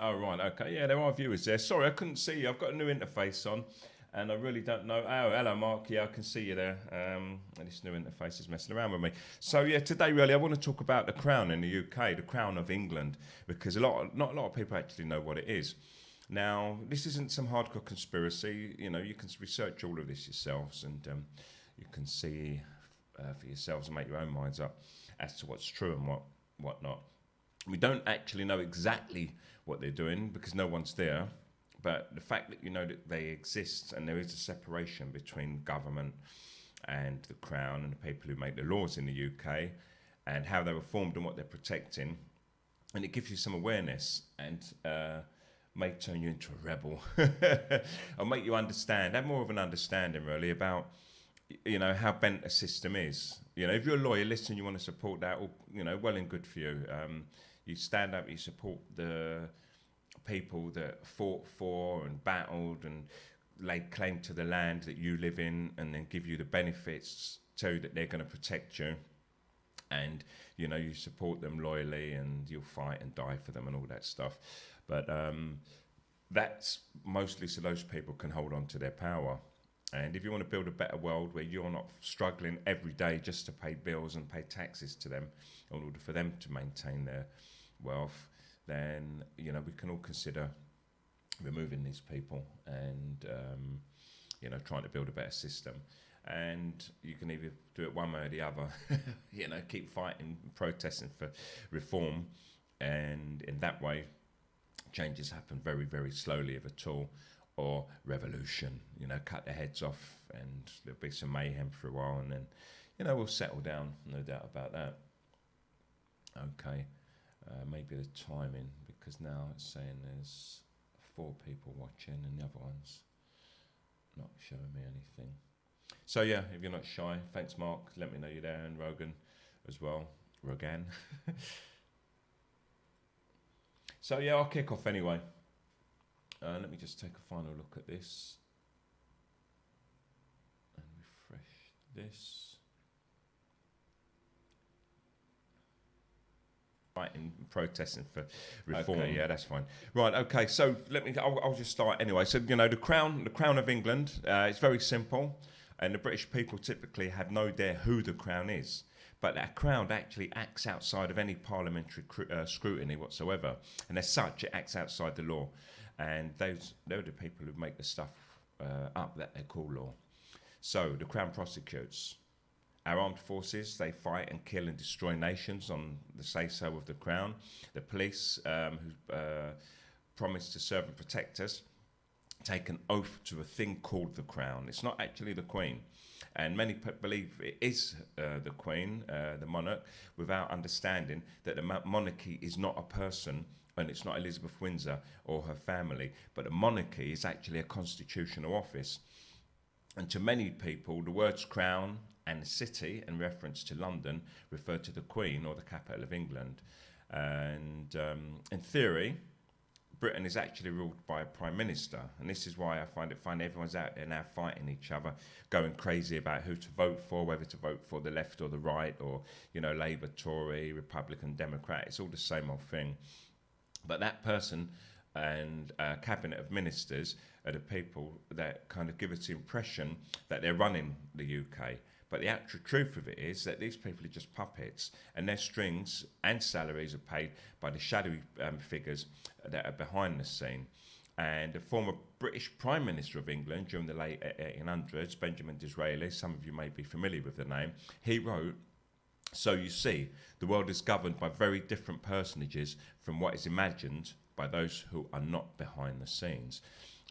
Oh, right, okay. Yeah, there are viewers there. Sorry, I couldn't see you. I've got a new interface on, and I really don't know. Oh, hello, Mark. Yeah, I can see you there. And this new interface is messing around with me. So, yeah, today, really, I want to talk about the Crown in the UK, the Crown of England, because not a lot of people actually know what it is. Now, this isn't some hardcore conspiracy. You know, you can research all of this yourselves, and you can see for yourselves and make your own minds up as to what's true and what not. We don't actually know exactly what they're doing because no one's there. But the fact that you know that they exist and there is a separation between government and the Crown and the people who make the laws in the UK and how they were formed and what they're protecting, and it gives you some awareness and may turn you into a rebel or make you understand, have more of an understanding really about how bent a system is. If you're a lawyer, listen, you want to support that, or well and good for you. You stand up, you support the people that fought for and battled and laid claim to the land that you live in, and then give you the benefits, tell you that they're going to protect you, and you support them loyally, and you'll fight and die for them and all that stuff. But that's mostly so those people can hold on to their power. And if you want to build a better world where you're not struggling every day just to pay bills and pay taxes to them in order for them to maintain their wealth, then we can all consider removing these people and trying to build a better system. And you can either do it one way or the other. Keep fighting, protesting for reform, and in that way, changes happen very, very slowly, if at all. Or revolution, cut their heads off, and there'll be some mayhem for a while, and then, we'll settle down, no doubt about that. Okay, maybe the timing, because now it's saying there's 4 people watching, and the other one's not showing me anything. So yeah, if you're not shy, thanks Mark, let me know you're there, and Rogan as well, Rogan. So yeah, I'll kick off anyway. Let me just take a final look at this and refresh this. Right, in protesting for reform. Okay, yeah, that's fine. Right, okay. So I'll just start anyway. So the Crown of England. It's very simple, and the British people typically have no idea who the Crown is. But that Crown actually acts outside of any parliamentary scrutiny whatsoever, and as such, it acts outside the law. And they're the people who make the stuff up that they call law. So the Crown prosecutes. Our armed forces, they fight and kill and destroy nations on the say-so of the Crown. The police, who promise to serve and protect us, take an oath to a thing called the Crown. It's not actually the Queen. And many believe it is the Queen, the monarch, without understanding that the monarchy is not a person, and it's not Elizabeth Windsor or her family, but a monarchy is actually a constitutional office. And to many people, the words Crown and city, in reference to London, refer to the Queen or the capital of England. And in theory, Britain is actually ruled by a Prime Minister, and this is why I find it funny everyone's out there now fighting each other, going crazy about who to vote for, whether to vote for the left or the right, or Labour, Tory, Republican, Democrat. It's all the same old thing. But that person and cabinet of ministers are the people that kind of give us the impression that they're running the UK. But the actual truth of it is that these people are just puppets, and their strings and salaries are paid by the shadowy figures that are behind the scene. And the former British Prime Minister of England during the late 1800s, Benjamin Disraeli, some of you may be familiar with the name, he wrote, "So you see, the world is governed by very different personages from what is imagined by those who are not behind the scenes."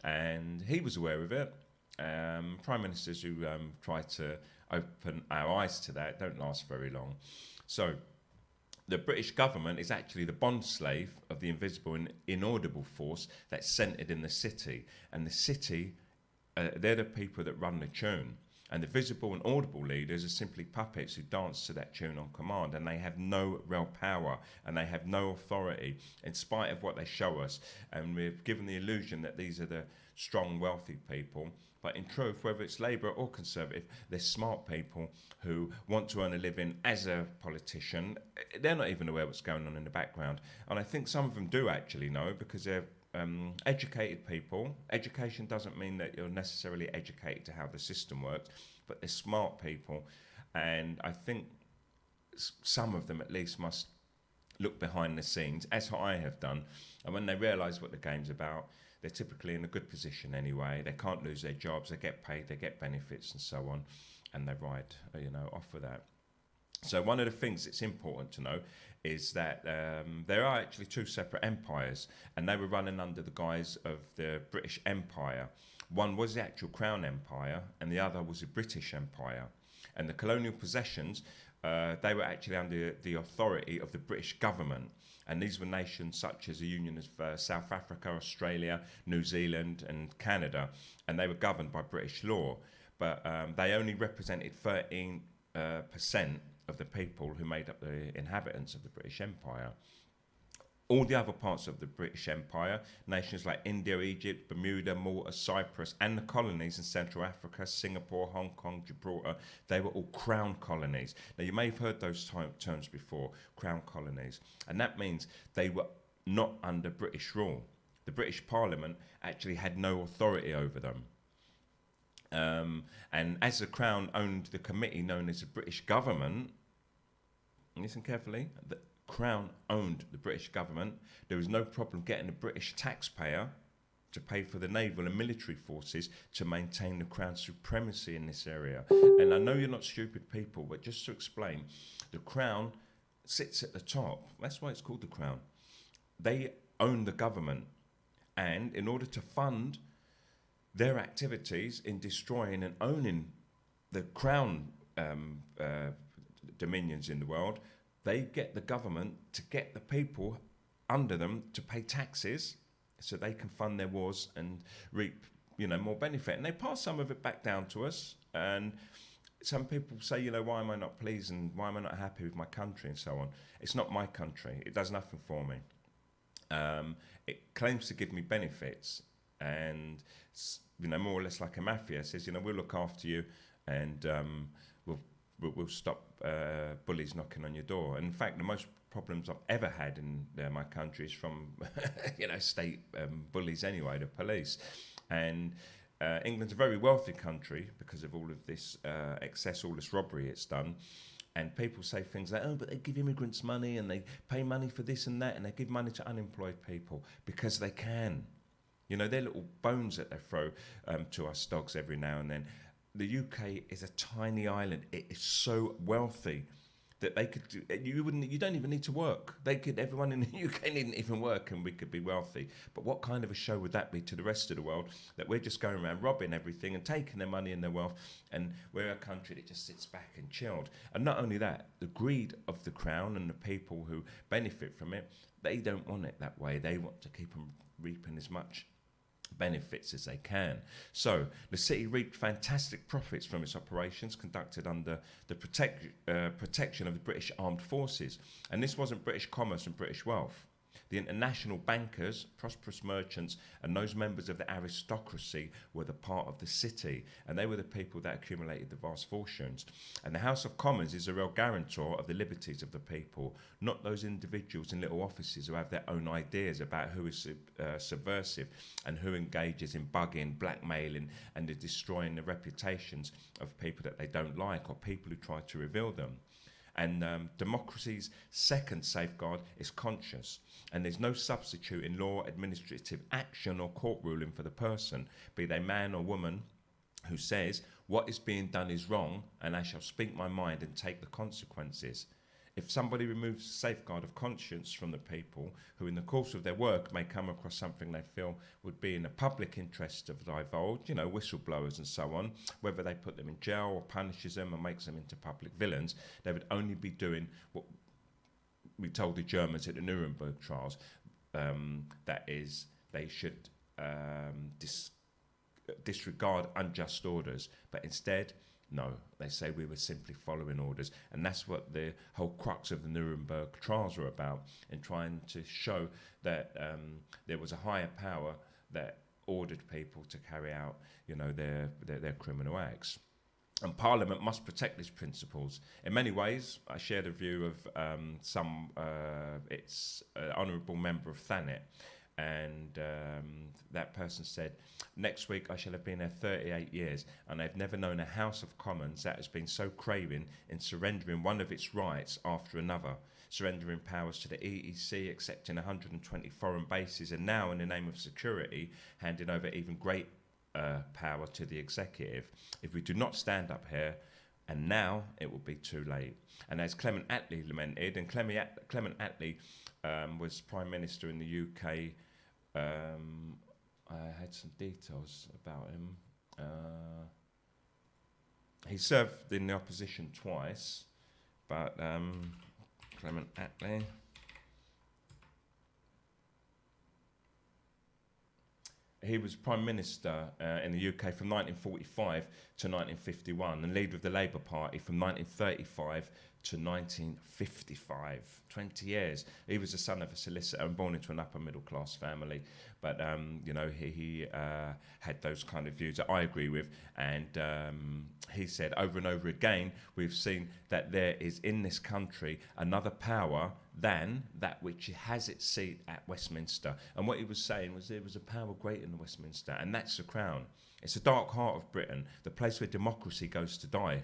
And he was aware of it. Prime ministers who try to open our eyes to that don't last very long. So the British government is actually the bond slave of the invisible and inaudible force that's centred in the city. And the city, they're the people that run the tune. And the visible and audible leaders are simply puppets who dance to that tune on command, and they have no real power, and they have no authority, in spite of what they show us. And we're given the illusion that these are the strong, wealthy people, But in truth, whether it's Labour or Conservative, they're smart people who want to earn a living as a politician. They're not even aware what's going on in the background. And I think some of them do actually know, because they're educated people. Education doesn't mean that you're necessarily educated to how the system works, but they're smart people. And I think some of them at least must look behind the scenes, as I have done. And when they realise what the game's about, they're typically in a good position anyway. They can't lose their jobs, they get paid, they get benefits and so on, and they ride, off of that. So one of the things that's important to know is that there are actually two separate empires, and they were running under the guise of the British Empire. One was the actual Crown Empire, and the other was the British Empire. And the colonial possessions, they were actually under the authority of the British government. And these were nations such as the Union of South Africa, Australia, New Zealand and Canada. And they were governed by British law. But they only represented 13% of the people who made up the inhabitants of the British Empire. All the other parts of the British Empire, nations like India, Egypt, Bermuda, Malta, Cyprus, and the colonies in Central Africa, Singapore, Hong Kong, Gibraltar, they were all crown colonies. Now, you may have heard those terms before, crown colonies. And that means they were not under British rule. The British Parliament actually had no authority over them. And as the Crown owned the committee known as the British government, listen carefully, the Crown owned the British government. There was no problem getting the British taxpayer to pay for the naval and military forces to maintain the Crown's supremacy in this area. And I know you're not stupid people, but just to explain, the Crown sits at the top. That's why it's called the Crown. They own the government. And in order to fund their activities in destroying and owning the Crown dominions in the world, they get the government to get the people under them to pay taxes so they can fund their wars and reap, more benefit. And they pass some of it back down to us. And some people say, why am I not pleased and why am I not happy with my country and so on. It's not my country. It does nothing for me. It claims to give me benefits and, more or less like a mafia says, we'll look after you and we'll stop bullies knocking on your door. And in fact, the most problems I've ever had in my country is from, state bullies anyway, the police. And England's a very wealthy country because of all of this excess, all this robbery it's done. And people say things like, but they give immigrants money and they pay money for this and that and they give money to unemployed people because they can. They're little bones that they throw to us dogs every now and then. The UK is a tiny island. It is so wealthy that they could do, you don't even need to work. Everyone in the UK needn't even work and we could be wealthy. But what kind of a show would that be to the rest of the world, that we're just going around robbing everything and taking their money and their wealth, and we're a country that just sits back and chilled. And not only that, the greed of the Crown and the people who benefit from it, they don't want it that way. They want to keep them reaping as much benefits as they can. So the city reaped fantastic profits from its operations conducted under the protection of the British Armed Forces. And this wasn't British commerce and British wealth. The international bankers, prosperous merchants, and those members of the aristocracy were the part of the city, and they were the people that accumulated the vast fortunes. And the House of Commons is a real guarantor of the liberties of the people, not those individuals in little offices who have their own ideas about who is subversive and who engages in bugging, blackmailing, and destroying the reputations of people that they don't like or people who try to reveal them. And democracy's second safeguard is conscience. And there's no substitute in law, administrative action or court ruling for the person, be they man or woman, who says, what is being done is wrong and I shall speak my mind and take the consequences. If somebody removes the safeguard of conscience from the people who in the course of their work may come across something they feel would be in the public interest of divulge, whistleblowers and so on, whether they put them in jail or punishes them or makes them into public villains, they would only be doing what we told the Germans at the Nuremberg trials, that is, they should disregard unjust orders, but instead, no, they say we were simply following orders. And that's what the whole crux of the Nuremberg trials were about, in trying to show that there was a higher power that ordered people to carry out, their criminal acts. And Parliament must protect these principles. In many ways, I share the view of its honourable member of Thanet, and that person said, "Next week I shall have been there 38 years, and I've never known a House of Commons that has been so craving in surrendering one of its rights after another, surrendering powers to the EEC, accepting 120 foreign bases, and now, in the name of security, handing over even great power to the executive. If we do not stand up here, and now, it will be too late." And as Clement Attlee lamented, and Clement Attlee was Prime Minister in the UK. I had some details about him. He served in the opposition twice, but Clement Attlee. He was Prime Minister in the UK from 1945 to 1951 and leader of the Labour Party from 1935 to 1955. 20 years. He was the son of a solicitor and born into an upper middle class family. But, he had those kind of views that I agree with. And he said over and over again, we've seen that there is in this country another power than that which has its seat at Westminster. And what he was saying was there was a power greater than Westminster, and that's the Crown. It's the dark heart of Britain, the place where democracy goes to die.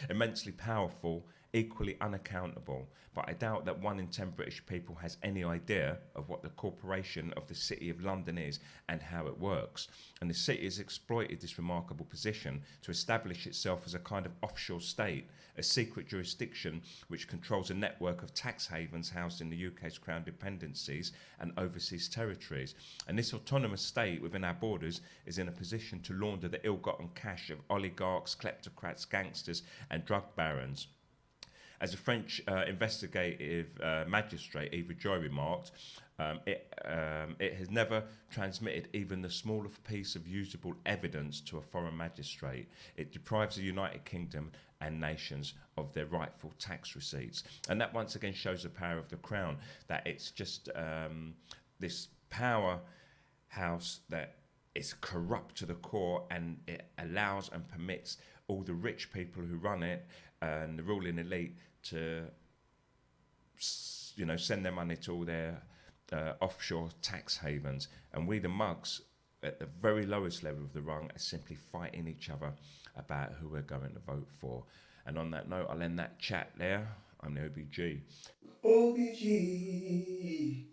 Immensely powerful, equally unaccountable. But I doubt that 1 in 10 British people has any idea of what the corporation of the City of London is and how it works. And the city has exploited this remarkable position to establish itself as a kind of offshore state, a secret jurisdiction which controls a network of tax havens housed in the UK's Crown dependencies and overseas territories. And this autonomous state within our borders is in a position to launder the ill-gotten cash of oligarchs, kleptocrats, gangsters and drug barons. As a French investigative magistrate, Eva Joy, remarked, it has never transmitted even the smallest piece of usable evidence to a foreign magistrate. It deprives the United Kingdom and nations of their rightful tax receipts. And that once again shows the power of the Crown, that it's just this powerhouse that is corrupt to the core, and it allows and permits all the rich people who run it and the ruling elite to, send their money to all their offshore tax havens. And we, the mugs, at the very lowest level of the rung, are simply fighting each other about who we're going to vote for. And on that note, I'll end that chat there. I'm the OBG. OBG.